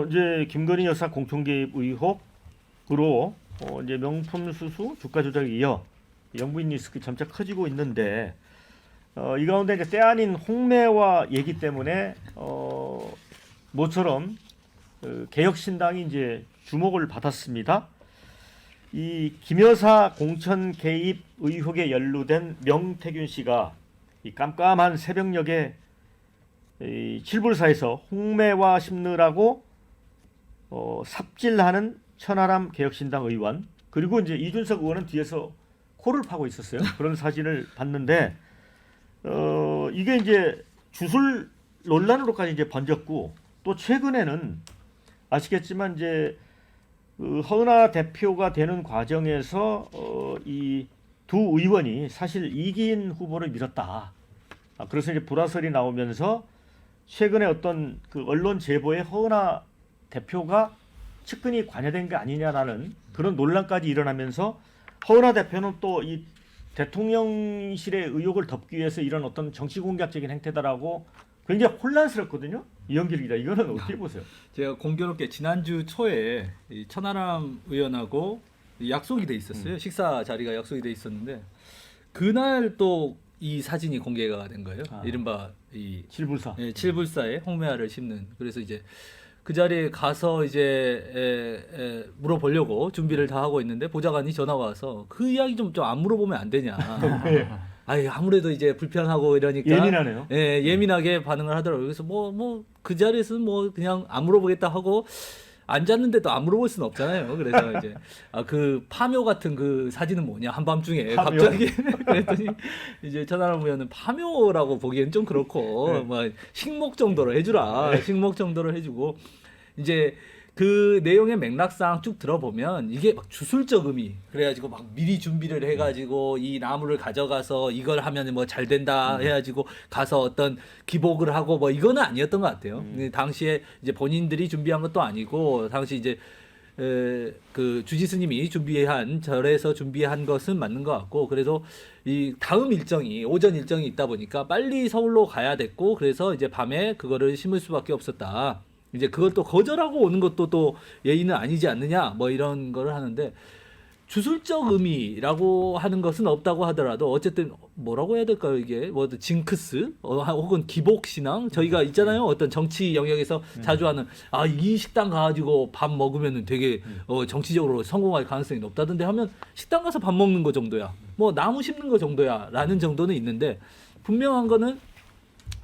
이제 김건희 여사 공천 개입 의혹으로 이제 명품 수수 주가 조작에 이어 영부인 리스크 점차 커지고 있는데 이 가운데 이제 때 아닌 홍매화 얘기 때문에 모처럼 개혁신당이 이제 주목을 받았습니다. 이 김여사 공천 개입 의혹에 연루된 명태균 씨가 이 깜깜한 새벽녘에 이 칠불사에서 홍매화 심느라고 삽질하는 천하람 개혁신당 의원, 그리고 이제 이준석 의원은 뒤에서 코를 파고 있었어요. 그런 사진을 봤는데 이게 이제 주술 논란으로까지 이제 번졌고, 또 최근에는 아시겠지만 이제 허은하 대표가 되는 과정에서 이 두 의원이 사실 이기인 후보를 밀었다. 그래서 이제 불화설이 나오면서 최근에 어떤 그 언론 제보에 허은하 대표가 측근이 관여된 게 아니냐라는 그런 논란까지 일어나면서, 허은하 대표는 또 이 대통령실의 의혹을 덮기 위해서 이런 어떤 정치 공격적인 행태다라고 굉장히 혼란스럽거든요. 이영길 기자, 이거는 어떻게 보세요? 제가 공교롭게 지난주 초에 이 천하람 의원하고 약속이 돼 있었어요. 식사 자리가 약속이 돼 있었는데 그날 또 이 사진이 공개가 된 거예요. 이른바 이 칠불사. 칠불사에 홍매화를 심는. 그래서 이제 그 자리에 가서 이제 물어보려고 준비를 다 하고 있는데 보좌관이 전화가 와서 그 이야기 좀 안 물어보면 안 되냐. 네. 아이, 아무래도 이제 불편하고 이러니까 예민하네요. 예, 예민하게 반응을 하더라고요. 그래서 그 자리에서는 그냥 안 물어보겠다 하고 앉았는데도 안 물어볼 수는 없잖아요. 그래서 이제 그 파묘 같은 그 사진은 뭐냐, 한밤중에 파묘? 갑자기 그랬더니 이제 천하람 의원은 파묘라고 보기엔 좀 그렇고 네. 뭐 식목 정도로 해주라, 식목 정도로 해주고, 이제 그 내용의 맥락상 쭉 들어보면 이게 막 주술적 의미, 그래가지고 막 미리 준비를 해가지고 이 나무를 가져가서 이걸 하면 뭐 잘 된다 해가지고 가서 어떤 기복을 하고 뭐 이거는 아니었던 것 같아요. 당시에 이제 본인들이 준비한 것도 아니고, 당시 이제 그 주지스님이 준비한 절에서 준비한 것은 맞는 것 같고, 그래서 이 다음 일정이 오전 일정이 있다 보니까 빨리 서울로 가야 됐고, 그래서 이제 밤에 그거를 심을 수밖에 없었다. 이제 그걸 또 거절하고 오는 것도 또 예의는 아니지 않느냐, 뭐 이런 거를 하는데, 주술적 의미라고 하는 것은 없다고 하더라도 어쨌든 뭐라고 해야 될까요? 이게 뭐 징크스 혹은 기복 신앙, 저희가 있잖아요. 어떤 정치 영역에서 자주 하는, 이 식당 가가지고 밥 먹으면은 되게 정치적으로 성공할 가능성이 높다던데 하면 식당 가서 밥 먹는 거 정도야, 뭐 나무 심는 거 정도야라는 정도는 있는데, 분명한 거는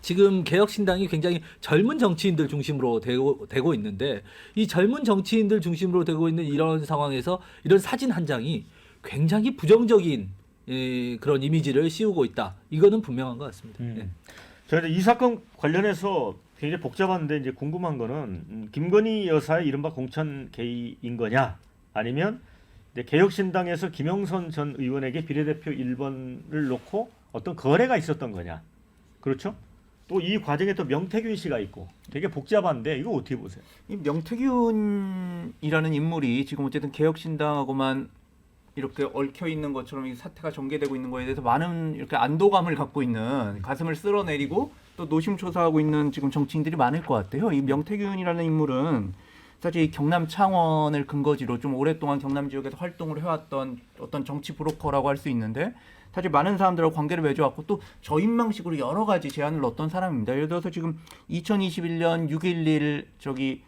지금 개혁신당이 굉장히 젊은 정치인들 중심으로 되고 있는데, 이 젊은 정치인들 중심으로 되고 있는 이런 상황에서 이런 사진 한 장이 굉장히 부정적인 그런 이미지를 씌우고 있다. 이거는 분명한 것 같습니다. 네. 저희가 이 사건 관련해서 굉장히 복잡한데, 이제 궁금한 거는 김건희 여사의 이른바 공천 개입인 거냐, 아니면 이제 개혁신당에서 김영선 전 의원에게 비례대표 1번을 놓고 어떤 거래가 있었던 거냐. 그렇죠? 또 이 과정에 또 명태균 씨가 있고 되게 복잡한데, 이거 어떻게 보세요? 이 명태균이라는 인물이 지금 어쨌든 개혁신당하고만 이렇게 얽혀 있는 것처럼 이 사태가 전개되고 있는 거에 대해서 많은 이렇게 안도감을 갖고 있는, 가슴을 쓸어내리고 또 노심초사하고 있는 지금 정치인들이 많을 것 같아요. 이 명태균이라는 인물은 사실 이 경남 창원을 근거지로 좀 오랫동안 경남 지역에서 활동을 해왔던 어떤 정치 브로커라고 할 수 있는데, 사실 많은 사람들하고 관계를 맺어왔고 또 저인망식으로 여러 가지 제안을 넣었던 사람입니다. 예를 들어서 지금 2021년 6.11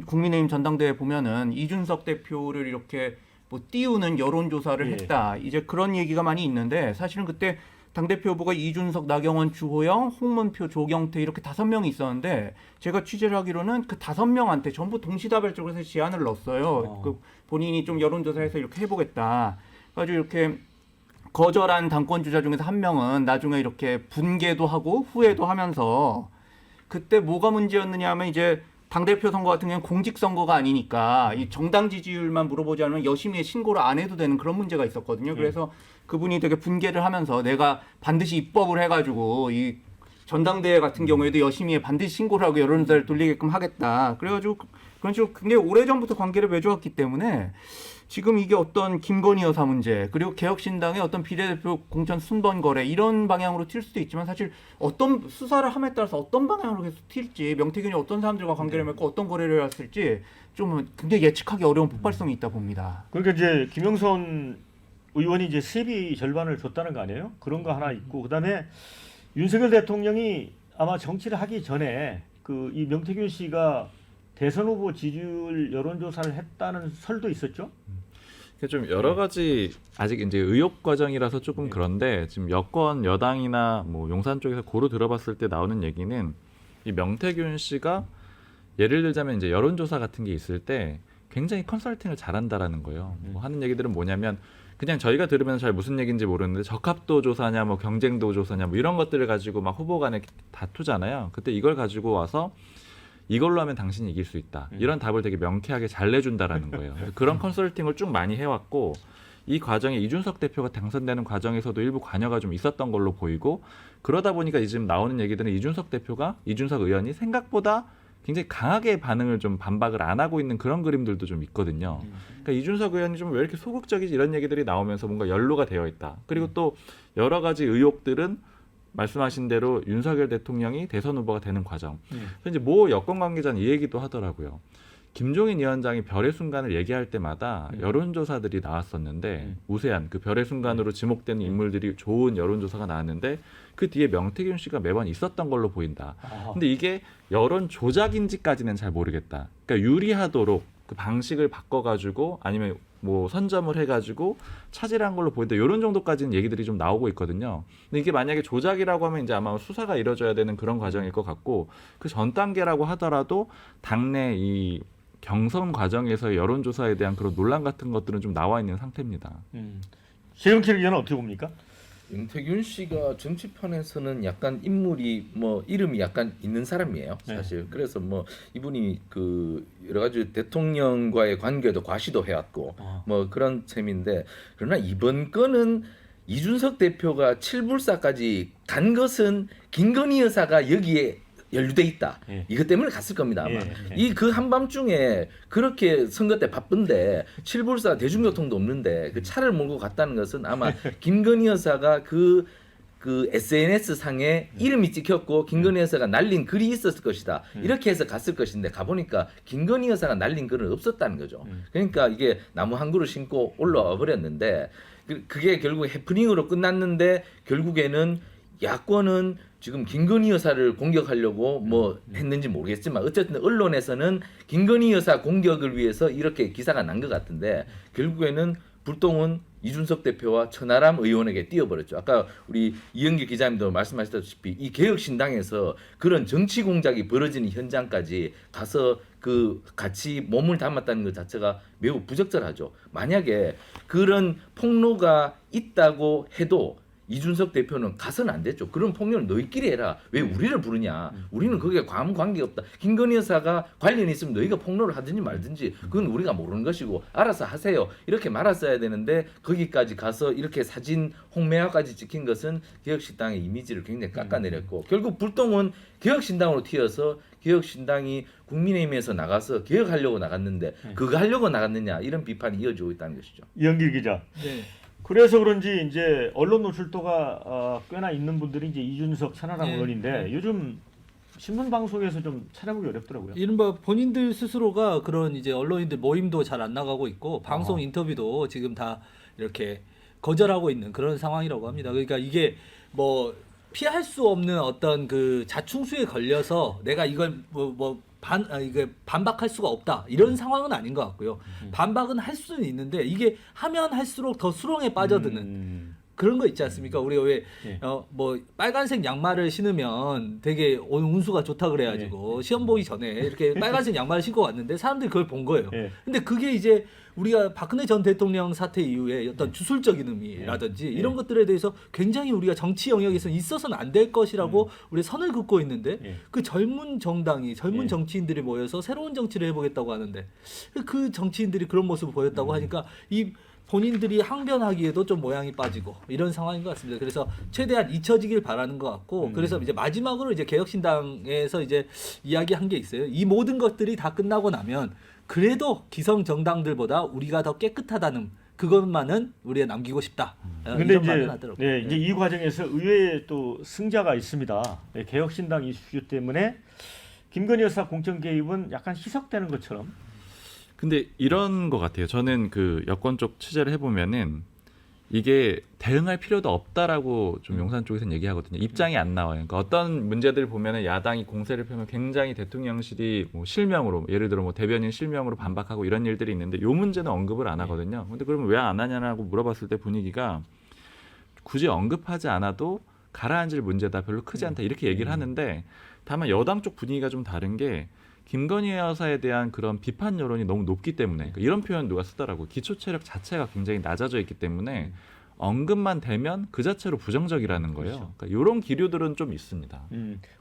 국민의힘 전당대회 보면은 이준석 대표를 이렇게 뭐 띄우는 여론조사를 했다. 이제 그런 얘기가 많이 있는데, 사실은 그때 당대표 후보가 이준석, 나경원, 주호영, 홍문표, 조경태 이렇게 5명이 있었는데, 제가 취재를 하기로는 그 5명한테 전부 동시다발적으로 해서 제안을 넣었어요. 그 본인이 좀 여론조사해서 이렇게 해보겠다. 그래가지고 이렇게 거절한 당권 주자 중에서 한 명은 나중에 이렇게 분개도 하고 후회도 하면서, 그때 뭐가 문제였느냐 하면 이제 당대표 선거 같은 경우는 공직선거가 아니니까 이 정당 지지율만 물어보지 않으면 여심에 신고를 안 해도 되는 그런 문제가 있었거든요. 그래서 그분이 되게 분개를 하면서 내가 반드시 입법을 해가지고 이 전당대회 같은 경우에도 여심위에 반드시 신고를 하고 여론조사를 돌리게끔 하겠다. 그래가지고 그런 식으로 굉장히 오래전부터 관계를 맺어왔기 때문에 지금 이게 어떤 김건희 여사 문제 그리고 개혁신당의 어떤 비례대표 공천 순번 거래 이런 방향으로 튈 수도 있지만 사실 어떤 수사를 함에 따라서 어떤 방향으로 계속 튈지 명태균이 어떤 사람들과 관계를 맺고 어떤 거래를 해왔을지 좀 굉장히 예측하기 어려운 폭발성이 있다 봅니다. 그러니까 이제 김영선 의원이 이제 세비 절반을 줬다는 거 아니에요? 그런 거 하나 있고 그다음에 윤석열 대통령이 아마 정치를 하기 전에 그 이 명태균 씨가 대선 후보 지지율 여론조사를 했다는 설도 있었죠? 좀 여러 가지 아직 이제 의혹 과정이라서 조금 그런데 지금 여권 여당이나 뭐 용산 쪽에서 고루 들어봤을 때 나오는 얘기는 이 명태균 씨가 예를 들자면 이제 여론조사 같은 게 있을 때 굉장히 컨설팅을 잘한다라는 거예요. 뭐 하는 얘기들은 뭐냐면 그냥 저희가 들으면 잘 무슨 얘기인지 모르는데 적합도 조사냐 뭐 경쟁도 조사냐 뭐 이런 것들을 가지고 막 후보 간에 다투잖아요. 그때 이걸 가지고 와서 이걸로 하면 당신이 이길 수 있다. 이런 답을 되게 명쾌하게 잘 내준다라는 거예요. 그래서 그런 컨설팅을 쭉 많이 해왔고 이 과정에 이준석 대표가 당선되는 과정에서도 일부 관여가 좀 있었던 걸로 보이고 그러다 보니까 지금 나오는 얘기들은 이준석 의원이 생각보다 굉장히 강하게 반응을 좀 반박을 안 하고 있는 그런 그림들도 좀 있거든요. 그러니까 이준석 의원이 좀 왜 이렇게 소극적이지 이런 얘기들이 나오면서 뭔가 연루가 되어 있다. 그리고 또 여러 가지 의혹들은 말씀하신 대로 윤석열 대통령이 대선 후보가 되는 과정. 그래서 이제 모 여권 관계자는 이 얘기도 하더라고요. 김종인 위원장이 별의 순간을 얘기할 때마다 여론조사들이 나왔었는데 우세한 그 별의 순간으로 지목되는 인물들이 좋은 여론조사가 나왔는데 그 뒤에 명태균 씨가 매번 있었던 걸로 보인다. 근데 이게 여론 조작인지까지는 잘 모르겠다. 그러니까 유리하도록 그 방식을 바꿔가지고 아니면 뭐 선점을 해가지고 차지한 걸로 보인다. 이런 정도까지는 얘기들이 좀 나오고 있거든요. 근데 이게 만약에 조작이라고 하면 이제 아마 수사가 이루어져야 되는 그런 과정일 것 같고 그 전 단계라고 하더라도 당내 이 경선 과정에서 여론조사에 대한 그런 논란 같은 것들은 좀 나와 있는 상태입니다. 최영길 의원은 어떻게 봅니까? 윤태균 씨가 정치판에서는 약간 인물이 뭐 이름이 약간 있는 사람이에요, 사실. 그래서 뭐 이분이 그 여러 가지 대통령과의 관계도 과시도 해왔고 뭐 그런 셈인데 그러나 이번 건은 이준석 대표가 칠불사까지 간 것은 김건희 여사가 여기에 연루돼 있다. 이것 때문에 갔을 겁니다. 아마 이 그 한밤중에 그렇게 선거 때 바쁜데 칠불사 대중교통도 없는데 그 차를 몰고 갔다는 것은 아마 김건희 여사가 그 SNS 상에 이름이 찍혔고 김건희 여사가 날린 글이 있었을 것이다. 이렇게 해서 갔을 것인데 가보니까 김건희 여사가 날린 글은 없었다는 거죠. 그러니까 이게 나무 한 그루 신고 올라와 버렸는데 그게 결국 해프닝으로 끝났는데 결국에는 야권은 지금 김건희 여사를 공격하려고 뭐 했는지 모르겠지만 어쨌든 언론에서는 김건희 여사 공격을 위해서 이렇게 기사가 난 것 같은데 결국에는 불똥은 이준석 대표와 천하람 의원에게 띄어버렸죠. 아까 우리 이영기 기자님도 말씀하셨다시피 이 개혁신당에서 그런 정치 공작이 벌어지는 현장까지 가서 그 같이 몸을 담았다는 것 자체가 매우 부적절하죠. 만약에 그런 폭로가 있다고 해도 이준석 대표는 가서는 안 됐죠. 그런 폭로는 너희끼리 해라. 왜 우리를 부르냐. 우리는 거기에 아무 관계가 없다. 김건희 여사가 관련이 있으면 너희가 폭로를 하든지 말든지 그건 우리가 모르는 것이고 알아서 하세요. 이렇게 말았어야 되는데 거기까지 가서 이렇게 사진 홍매화까지 찍힌 것은 개혁신당의 이미지를 굉장히 깎아내렸고 결국 불똥은 개혁신당으로 튀어서 개혁신당이 국민의힘에서 나가서 개혁하려고 나갔는데 그거 하려고 나갔느냐 이런 비판이 이어지고 있다는 것이죠. 이영길 기자. 네. 그래서 그런지 이제 언론 노출도가 꽤나 있는 분들이 이제 이준석, 천하람 의원인데 요즘 신문 방송에서 좀 찾아보기 어렵더라고요. 이른바 본인들 스스로가 그런 이제 언론인들 모임도 잘 안 나가고 있고 방송 인터뷰도 지금 다 이렇게 거절하고 있는 그런 상황이라고 합니다. 그러니까 이게 뭐 피할 수 없는 어떤 그 자충수에 걸려서 내가 이걸 이게 반박할 수가 없다 이런 상황은 아닌 것 같고요. 반박은 할 수는 있는데 이게 하면 할수록 더 수렁에 빠져드는 그런 거 있지 않습니까? 우리가 왜 뭐 빨간색 양말을 신으면 되게 운수가 좋다 그래가지고 시험 보기 전에 이렇게 빨간색 양말을 신고 왔는데 사람들이 그걸 본 거예요. 근데 그게 이제 우리가 박근혜 전 대통령 사태 이후에 어떤 주술적인 의미라든지 이런 것들에 대해서 굉장히 우리가 정치 영역에서 있어서는 안 될 것이라고 우리 선을 긋고 있는데 그 젊은 정당이 젊은 정치인들이 모여서 새로운 정치를 해보겠다고 하는데 그 정치인들이 그런 모습을 보였다고 하니까 이 본인들이 항변하기에도 좀 모양이 빠지고 이런 상황인 것 같습니다. 그래서 최대한 잊혀지길 바라는 것 같고 그래서 이제 마지막으로 이제 개혁신당에서 이제 이야기한 게 있어요. 이 모든 것들이 다 끝나고 나면 그래도 기성 정당들보다 우리가 더 깨끗하다는 그것만은 우리가 남기고 싶다. 근데 이런 이제 말을 하더라고요. 네, 이제 이 과정에서 의외의 또 승자가 있습니다. 네, 개혁신당 이슈 때문에 김건희 여사 공천 개입은 약간 희석되는 것처럼. 근데 이런 것 같아요. 저는 그 여권 쪽 취재를 해보면은 이게 대응할 필요도 없다라고 좀 용산 쪽에서는 얘기하거든요. 입장이 안 나와요. 그러니까 어떤 문제들 보면은 야당이 공세를 펴면 굉장히 대통령실이 뭐 실명으로 예를 들어 뭐 대변인 실명으로 반박하고 이런 일들이 있는데 요 문제는 언급을 안 하거든요. 근데 그러면 왜 안 하냐고 물어봤을 때 분위기가 굳이 언급하지 않아도 가라앉을 문제다, 별로 크지 않다 이렇게 얘기를 하는데 다만 여당 쪽 분위기가 좀 다른 게 김건희 여사에 대한 그런 비판 여론이 너무 높기 때문에 그러니까 이런 표현 누가 쓰더라고요. 기초 체력 자체가 굉장히 낮아져 있기 때문에 언급만 되면 그 자체로 부정적이라는 거예요. 그러니까 이런 기류들은 좀 있습니다.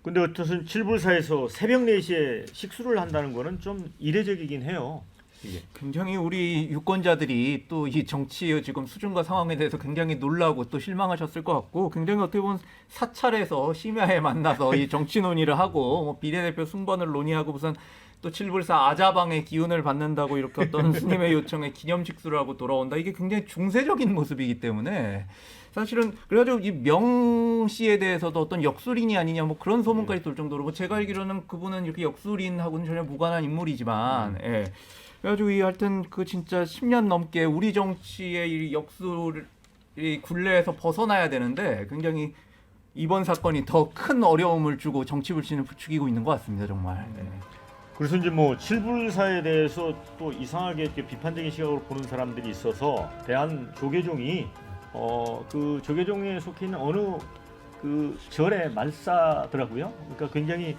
근데 어쨌든 칠불사에서 새벽 4시에 식수를 한다는 거는 좀 이례적이긴 해요. 이게. 굉장히 우리 유권자들이 또 이 정치의 지금 수준과 상황에 대해서 굉장히 놀라고 또 실망하셨을 것 같고 굉장히 어떻게 보면 사찰에서 심야에 만나서 이 정치 논의를 하고 뭐 비례대표 순번을 논의하고 무슨 또 칠불사 아자방의 기운을 받는다고 이렇게 어떤 스님의 요청에 기념식수를 하고 돌아온다. 이게 굉장히 중세적인 모습이기 때문에 사실은 그래가지고 이 명 씨에 대해서도 어떤 역술인이 아니냐 뭐 그런 소문까지 돌 정도로 뭐 제가 알기로는 그분은 이렇게 역술인하고는 전혀 무관한 인물이지만 예. 그래가지고 이 하여튼 그 진짜 10년 넘게 우리 정치의 이 역술이 굴레에서 벗어나야 되는데 굉장히 이번 사건이 더 큰 어려움을 주고 정치 불신을 부추기고 있는 것 같습니다 정말. 네. 그래서 이제 뭐 칠불사에 대해서 또 이상하게 이렇게 비판적인 시각으로 보는 사람들이 있어서 대한 조계종이 그 조계종에 속해 있는 어느 그 절에 말싸더라고요. 그러니까 굉장히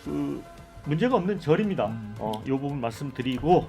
그 문제가 없는 절입니다. 이 부분 말씀드리고